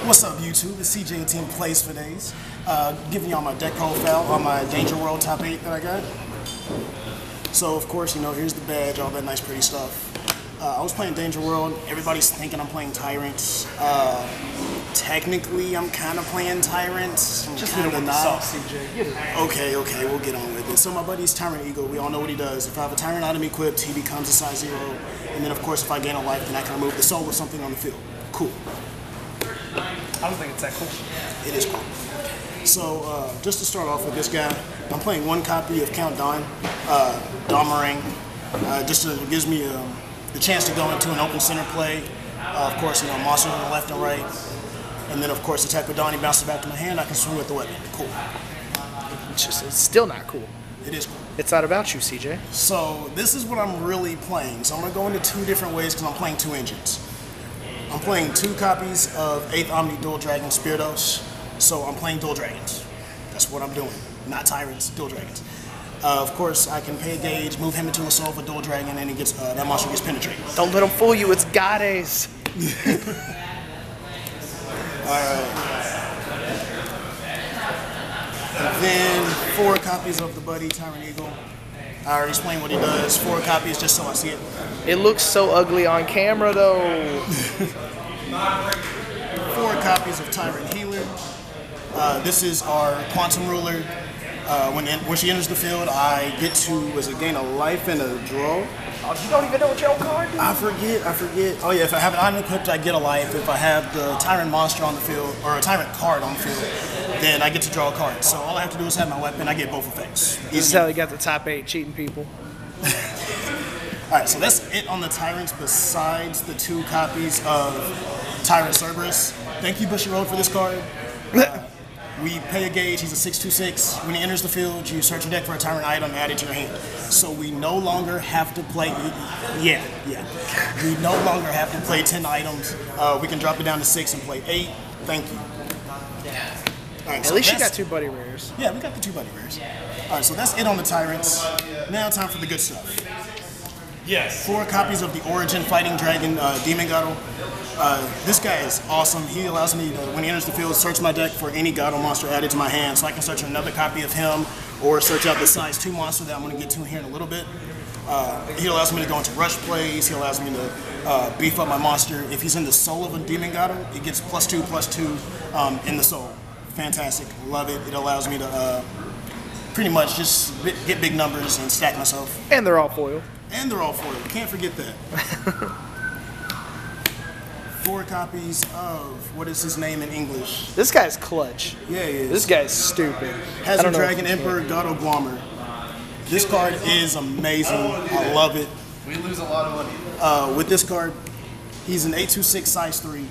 What's up, YouTube? It's CJ Team Plays for Days. Giving y'all my deck profile on my Danger World top 8 that I got. So, of course, you know, here's the badge, all that nice, pretty stuff. I was playing Danger World. Everybody's thinking I'm playing Tyrant. Technically, I'm kind of playing Tyrant. Just hit him with the sauce, CJ. Get it. Okay, we'll get on with it. So my buddy's Tyrant Eagle. We all know what he does. If I have a Tyrant item equipped, he becomes a size 0. And then, of course, if I gain a life, then I can remove the soul with something on the field. Cool. I don't think it's that cool. It is cool. So, just to start off with this guy, I'm playing one copy of Count Dawn, Dawn just gives me the chance to go into an open center play. Of course, you know, monsters on the left and right. And then, of course, attack with Dawn, he bounces back to my hand, I can swing with the weapon. Cool. It's still not cool. It is cool. It's not about you, CJ. So, this is what I'm really playing. So, I'm going to go into two different ways because I'm playing two engines. I'm playing two copies of 8th Omni Dual Dragon Spiritos, so I'm playing Dual Dragons. That's what I'm doing. Not Tyrants, Dual Dragons. Of course, I can pay a gauge, move him into a soul for Dual Dragon, and he gets that monster gets penetrated. Don't let him fool you, it's Gades. Alright. And then 4 copies of the buddy, Tyrant Eagle. I already explained what he does. 4 copies just so I see it. It looks so ugly on camera, though. 4 copies of Tyrant Healer. This is our Quantum Ruler. When she enters the field, I get to gain a life and a draw. Oh, you don't even know what your own card is? I forget. Oh yeah, if I have an item equipped, I get a life. If I have the Tyrant monster on the field, or a Tyrant card on the field, then I get to draw a card. So all I have to do is have my weapon, I get both effects. This is how they got the top 8 cheating people. Alright, so that's it on the Tyrants besides the 2 copies of Tyrant Cerberus. Thank you, Bushy Road, for this card. We pay a gauge, he's a 6/2/6. When he enters the field, you search your deck for a Tyrant item, add it to your hand. So we no longer have to play, we no longer have to play 10 items. We can drop it down to 6 and play 8. Thank you. Right, At least you got 2 buddy rares. Yeah, we got the 2 buddy rares. Alright, so that's it on the Tyrants. Now time for the good stuff. Yes. 4 copies of the Origin Fighting Dragon Demon Gato. This guy is awesome. He allows me to, when he enters the field, search my deck for any Gato monster added to my hand, so I can search another copy of him or search out the size 2 monster that I'm going to get to here in a little bit. He allows me to go into rush plays. He allows me to beef up my monster. If he's in the soul of a Demon Gato, it gets +2/+2 in the soul. Fantastic. Love it. It allows me to pretty much just get big numbers and stack myself. And they're all foil. And they're all foil. Can't forget that. 4 copies of, what is his name in English? This guy's clutch. Yeah, he is. This guy's stupid. Hazard Dragon Emperor Gato Guamer. This card is amazing. I love it. We lose a lot of money. With this card, he's an 8/2/6 size 3.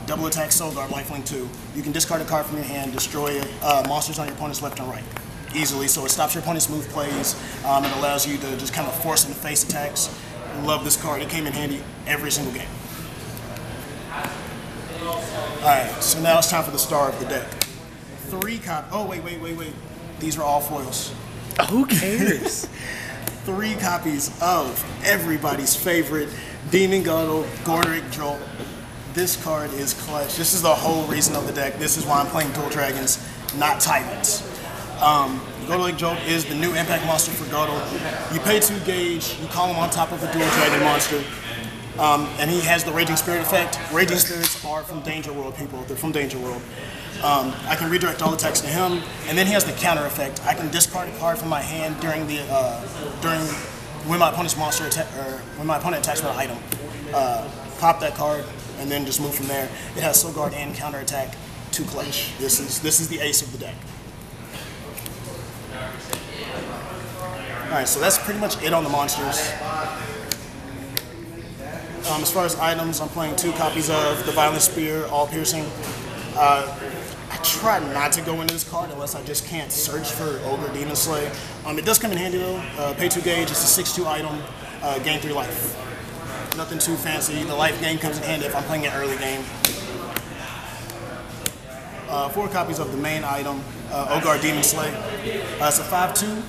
Double attack Soul Guard, lifelink 2. You can discard a card from your hand, destroy monsters on your opponent's left and right easily, so it stops your opponent's move plays. It allows you to just kind of force in the face attacks. Love this card. It came in handy every single game. Alright, so now it's time for the star of the deck. 3 copies. Oh, wait. These are all foils. Who cares? 3 copies of everybody's favorite Demon Gato Gordrick Jolt. This card is clutch. This is the whole reason of the deck. This is why I'm playing Dual Dragons, not Tyrants. Gordrick Jolt is the new impact monster for Gato. You pay 2 gauge, you call him on top of a Dual Dragon monster, and he has the Raging Spirit effect. Raging Spirits are from Danger World, people. They're from Danger World. I can redirect all attacks to him, and then he has the counter effect. I can discard a card from my hand during when my opponent's monster when my opponent attacks with an item. Pop that card, and then just move from there. It has Soul Guard and counter attack to clutch. This is the ace of the deck. Alright, so that's pretty much it on the monsters. As far as items, I'm playing 2 copies of the Violent Spear, all piercing. I try not to go into this card unless I just can't search for Ogre Demon Slay. It does come in handy though. Pay 2 gauge, it's a 6/2 item, gain 3 life. Nothing too fancy. The life gain comes in handy if I'm playing it early game. 4 copies of the main item, Ogre Demon Slay. It's a 5/2,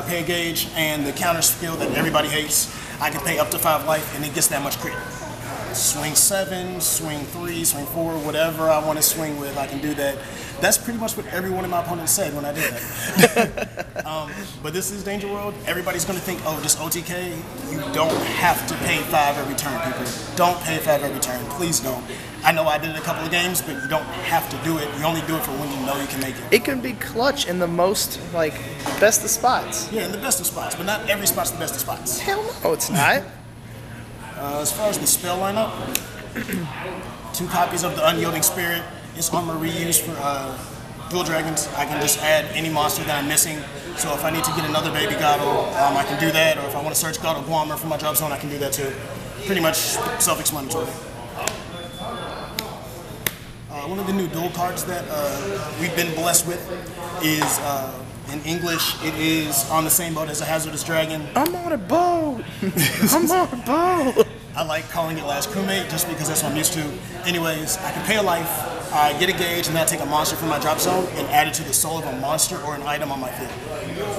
pay a gauge, and the counter skill that everybody hates. I can pay up to 5 life, and it gets that much crit. swing 7, swing 3, swing 4, whatever I want to swing with, I can do that. That's pretty much what every one of my opponents said when I did that. But this is Danger World. Everybody's going to think, oh, just OTK. You don't have to pay 5 every turn, people. Don't pay 5 every turn. Please don't. I know I did it a couple of games, but you don't have to do it. You only do it for when you know you can make it. It can be clutch in the most, like, best of spots. Yeah, in the best of spots, but not every spot's the best of spots. Hell no, it's not. As far as the spell lineup, 2 copies of the Unyielding Spirit. It's armor reused for Dual Dragons. I can just add any monster that I'm missing. So if I need to get another baby Gato, I can do that. Or if I want to search Gato Guamer for my drop zone, I can do that too. Pretty much self-explanatory. One of the new dual cards that we've been blessed with is, in English, it is on the same boat as a Hazardous Dragon. I'm on a boat. I'm on a boat. I like calling it Last Crewmate just because that's what I'm used to. Anyways, I can pay a life, I get a gauge, and then I take a monster from my drop zone and add it to the soul of a monster or an item on my field.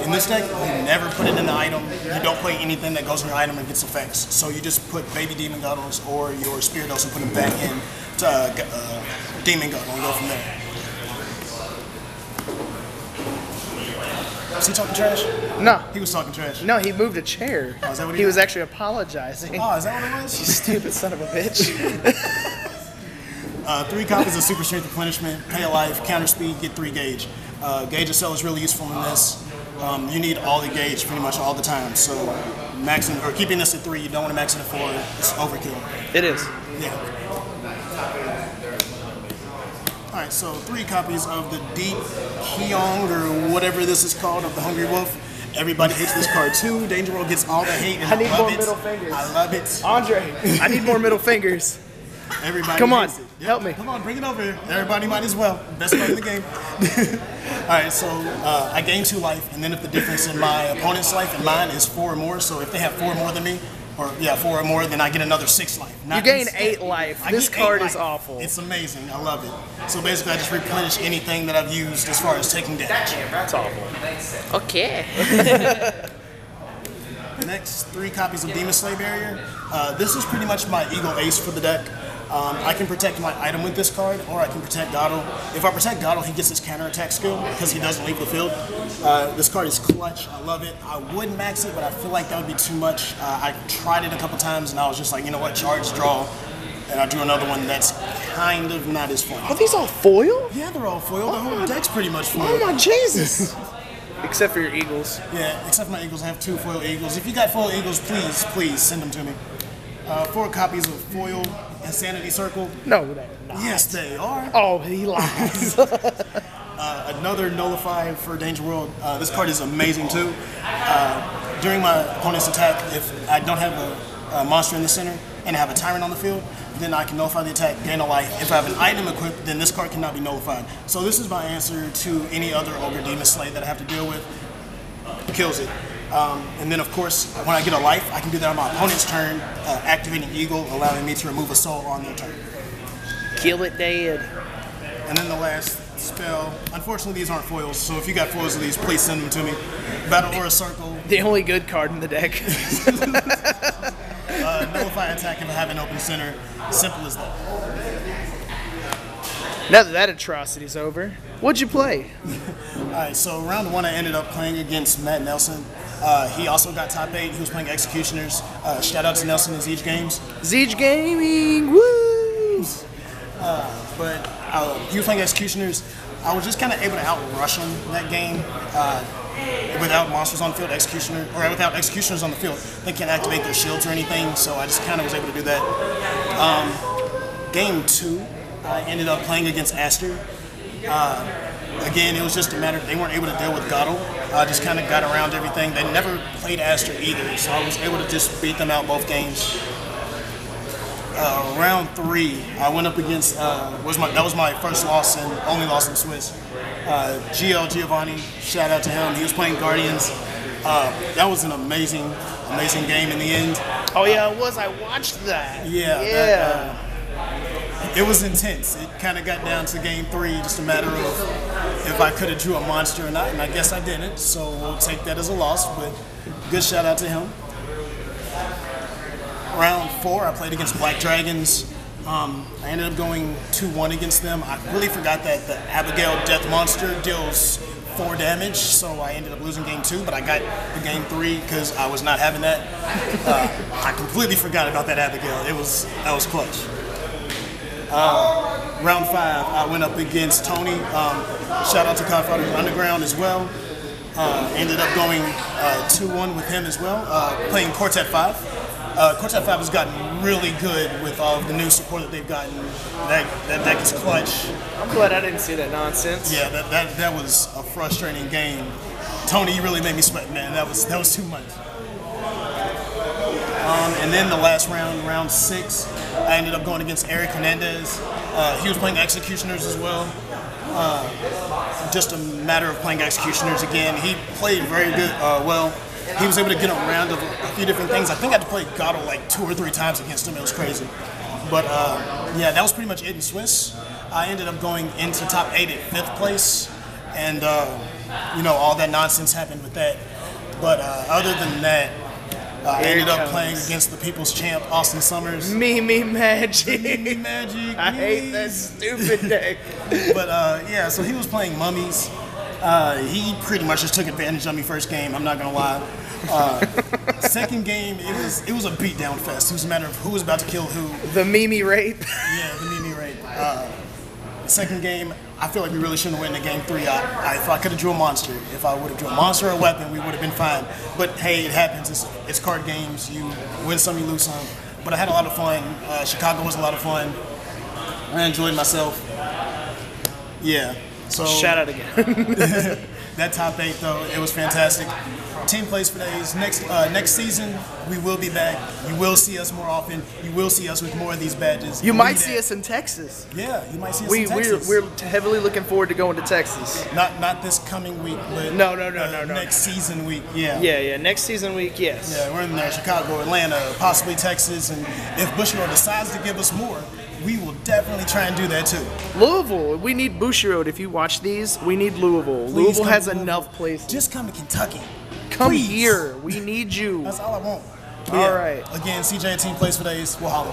In this deck, you never put it in the item. You don't play anything that goes in your item and gets effects. So you just put Baby Demon Gatos or your Spiridos and put them back in to Demon Gato and go from there. Was he talking trash? No. He was talking trash. No, he moved a chair. Oh, is that what he was actually apologizing. Oh, is that what it was? You stupid son of a bitch. 3 copies of Super Strength Replenishment, pay a life, counter speed, get 3 gauge. Gauge itself is really useful in this. You need all the gauge pretty much all the time. So maxing or keeping this at 3, you don't want to max it at 4. It's overkill. It is. Yeah. Alright, so 3 copies of the Deep Kyong or whatever this is called of the Hungry Wolf. Everybody hates this card too. Danger World gets all the hate and I need love more it. middle fingers. I love it. Andre, I need more middle fingers. Everybody Come on, hates it. Yep. help me. Come on, bring it over here. Everybody might as well. Best card in the game. Alright, so I gain 2 life, and then if the difference in my opponent's life and mine is 4 or more, so if they have 4 more than me, or 4 or more, then I get another 6 life. You gain 8 life. This card is awful. It's amazing. I love it. So basically, I just replenish anything that I've used as far as taking damage. That's awful. Okay. Next, 3 copies of Demon Slay Barrier. This is pretty much my Eagle Ace for the deck. I can protect my item with this card, or I can protect Gato. If I protect Gato, he gets his counterattack skill because he doesn't leave the field. This card is clutch. I love it. I would max it, but I feel like that would be too much. I tried it a couple times, and I was just like, you know what, charge, draw. And I drew another one that's kind of not as fun. Are these all foil? Yeah, they're all foil. The whole deck's pretty much foil. Oh my Jesus. Except for your Eagles. Yeah, except for my Eagles. I have 2 foil Eagles. If you got foil Eagles, please send them to me. 4 copies of foil Insanity Circle. No, they're not. Yes, they are. Oh, he lies. Another Nullify for Danger World. This card is amazing too. During my opponent's attack, if I don't have a monster in the center and I have a Tyrant on the field, then I can nullify the attack, gain a life. If I have an item equipped, then this card cannot be nullified. So this is my answer to any other Ogre Demon Slay that I have to deal with. Kills it. And then, of course, when I get a life, I can do that on my opponent's turn, activating Eagle, allowing me to remove a soul on their turn. Kill it dead. And then the last spell, unfortunately these aren't foils, so if you got foils of these, please send them to me. Battle Aura Circle. The only good card in the deck. Nullify attack if I have an open center. Simple as that. Now that atrocity's over, what'd you play? Alright, so round 1 I ended up playing against Matt Nelson. He also got top 8. He was playing Executioners. Shout out to Nelson and Zeech Games. Zeech Gaming, woo! But he was playing Executioners. I was just kind of able to outrush him that game without monsters on the field, without Executioners on the field. They can't activate their shields or anything, so I just kind of was able to do that. Game 2, I ended up playing against Aster. Again, it was just a matter they weren't able to deal with Gato. I just kind of got around everything. They never played Aster either, so I was able to just beat them out both games. Round 3, I went up against, that was my first loss and only loss in Swiss. GL Giovanni, shout out to him. He was playing Guardians. That was an amazing game in the end. Oh yeah, it was. I watched that. Yeah. It was intense. It kind of got down to game 3, just a matter of if I could have drew a monster or not, and I guess I didn't, so we'll take that as a loss, but good shout out to him. Round 4, I played against Black Dragons. I ended up going 2-1 against them. I really forgot that the Abigail Death Monster deals 4 damage, so I ended up losing game 2, but I got the game 3 because I was not having that. I completely forgot about that Abigail. That was clutch. Round 5, I went up against Tony. Shout out to Codfighters Underground as well. Ended up going 2-1 with him as well, playing Quartet 5. Quartet 5 has gotten really good with all of the new support that they've gotten. That deck is clutch. I'm glad I didn't see that nonsense. Yeah, that was a frustrating game. Tony, you really made me sweat, man. That was too much. And then the last round, round 6, I ended up going against Eric Hernandez. He was playing Executioners as well. Just a matter of playing Executioners again. He played very good, well. He was able to get around a few different things. I think I had to play Gatto like 2 or 3 times against him. It was crazy. But yeah, that was pretty much it in Swiss. I ended up going into top 8 at 5th place. And, you know, all that nonsense happened with that. But other than that, I ended up playing against the People's Champ, Austin Summers. Mimi Magic. Mimi Magic. I hate that stupid deck. But yeah, so he was playing Mummies. He pretty much just took advantage of me first game, I'm not gonna lie. Second game, it was a beatdown fest. It was a matter of who was about to kill who. The Mimi rape. Yeah, the Mimi rape. The second game, I feel like we really shouldn't have won in game 3. If I could have drew a monster, if I would have drew a monster or a weapon, we would have been fine. But hey, it happens. It's card games. You win some, you lose some. But I had a lot of fun. Chicago was a lot of fun. I enjoyed myself. Yeah. So shout out again. That top 8 though, it was fantastic. Team plays for days. Next season, we will be back. You will see us more often. You will see us with more of these badges. You might see us in Texas. Yeah, you might see us in Texas. We're heavily looking forward to going to Texas. Not this coming week, but no. Next season week, yeah. Yeah. Next season week, yes. Yeah, we're in there, Chicago, Atlanta, possibly Texas, and if Bushiroad decides to give us more, we will definitely try and do that too. Louisville, we need Bushiroad. If you watch these, we need Louisville. Please Louisville has Louisville. Enough places. Just come to Kentucky. Come Please. here. We need you. That's all I want. All right. Again, CJ Team plays for days. We'll holler.